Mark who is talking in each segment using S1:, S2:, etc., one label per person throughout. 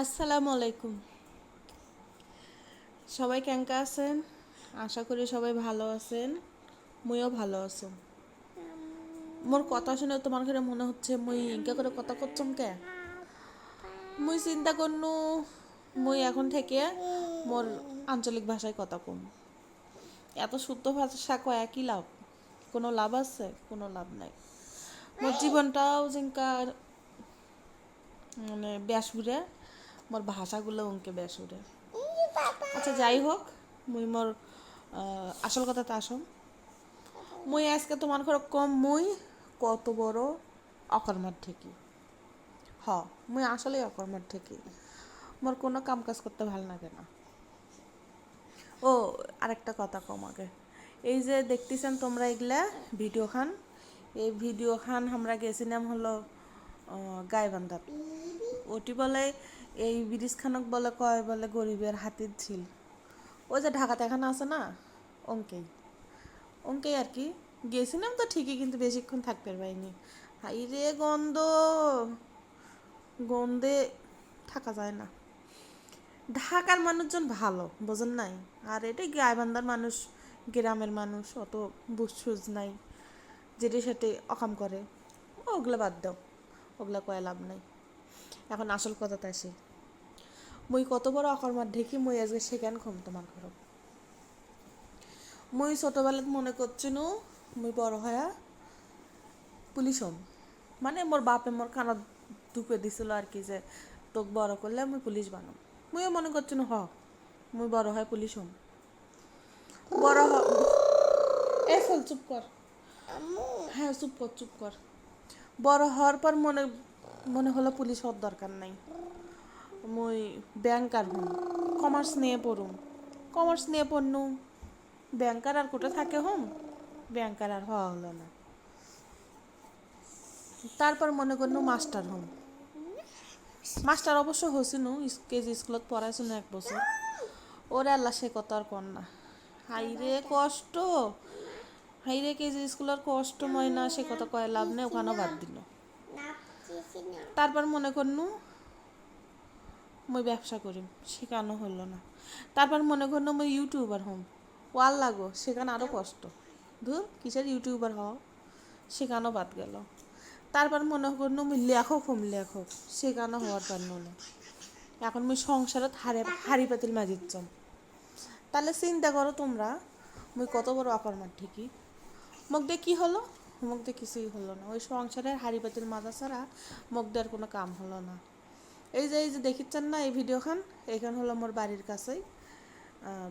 S1: আসসালামু আলাইকুম। সবাই কেমন আছেন? আশা করি সবাই ভালো আছেন। মুইও ভালো আছি। মোর কথা শুনে তোমার ঘরে মনে হচ্ছে মুই ইনকা করে কথা করছম কে? মুই চিন্তা করনু মুই এখন থেকে মোর আঞ্চলিক ভাষায় কথা কম। এত শুদ্ধ ভাষা কয়া কি লাভ? কোনো লাভ আছে? কোনো লাভ নাই। মোর জীবনটাও জিনকা মানে বেসুরে, মোর ভাষাগুলো অঙ্কে বেসুরে। আচ্ছা যাই হোক, মুই মোর আসল কথাতে আসম। মুই আজকে তোমার ঘর কম মুই কত বড় অকর্মার ঠেকি। মুই আসলেই অকর্মার ঠেকি। মোর কোনো কাম কাজ করতে ভাল লাগে না। ও আরেকটা কথা কম আগে, এই যে দেখতেছেন তোমরা এগুলা ভিডিও খান, এই ভিডিও খান আমরা গেছিলাম হলো গাইবান্ধাত। ওটি বলে এই ব্রিজ খানক বলে কয় বলে গরিবের হাতির ঝিল। ওই যে ঢাকাতে এখানে আছে না, অঙ্কেই অঙ্কেই আর কি। গেছিলাম তো ঠিকই, কিন্তু বেশিক্ষণ থাকতে পারিনি। হাই রে গন্ধ, গন্ধে থাকা যায় না। ঢাকার মানুষজন ভালো, বোঝেন নাই? আর এটাই গাইবান্ধার মানুষ, গ্রামের মানুষ, অত বুঝসুঝ নাই, যেটি সেটি অকাম করে। ওগুলো বাদ দাও, ওগুলা কয়ে লাভ নাই। এখন আসল কথাতে আসি। মুই কত বড় অকর্মার ঢেকি মুই আজকে সেখান খম তোমার ঘর। মুই ছোটবেলাত মনে করছিনু মুই বড় হয়া পুলিশ হম। মানে মোর বাপে মোর কানত ঢুকে দিছিল আর কি, যে তোক বড় করলে মুই পুলিশ বানাম। মুইও মনে করছিনু মুই বড় হয় পুলিশ হম। বড় হ এ চল চুপ কর। হ্যাঁ চুপ কর চুপ কর। বড় হওয়ার পর মনে মনে হলো পুলিশ হওয়ার দরকার নাই, মুই ব্যাংকার হম। কমার্স নিয়ে পড়ুম। কমার্স নিয়ে পড়নু, ব্যাংকার আর কোটা থাকে হম, ব্যাংকার আর হওয়া হলো না। তারপর মনে করনু মাস্টার হম। মাস্টার অবশ্য হয়েছিনু, কেজি স্কুলত পড়াইছিল 1 বছর। ওরে আল্লাহ সে কথা আর কর না। হাইরে কষ্ট, হাইরে কেজি স্কুলের কষ্টময় না, সে কথা কয়ে লাভ নেই, ওখানেও বাদ দিল। তারপর মনে করনু মুই ব্যবসা করিম, শেখানো হলো না। তারপর মনে করনু মুই ইউটিউবার হম। ওয়াল লাগো, সেখানে আরও কষ্ট। ধুর কিসের ইউটিউবার হওয়া, শেখানো বাদ গেল। তারপর মনে করনু মুই লেখক হম, লেখক, শেখানো হওয়ার পারল না। এখন মুই সংসারত হাড়ি পাতিল মাজিচ্ছম। তাহলে চিন্তা করো তোমরা, মুই কত বড় অকর্মার ঠিকই। মুখ দিয়ে কী হলো? মুখ দিয়ে কিছুই হলো না। ওই সংসারের হাড়ি পাতিল মাজা ছাড়া মুখ দিয়ে আর কোনো কাম হলো না। এই যে দেখিচ্ছেন না এই ভিডিওখান, এইখান হলো মোর বাড়ির কাছেই।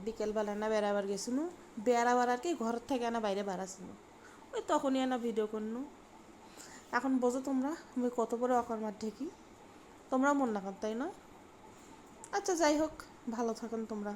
S1: বিকেলবেলা না বেড়াবার গেছিনু, বেড়াবার আর কি ঘর থেকে না বাইরে বেড়াছিনু, ওই তখনই না ভিডিও করনু। এখন বোঝো তোমরা মুই কত বড় অকর্মার ঠেকি। তোমরাও মন না কর, তাই না? আচ্ছা যাই হোক, ভালো থাকেন তোমরা।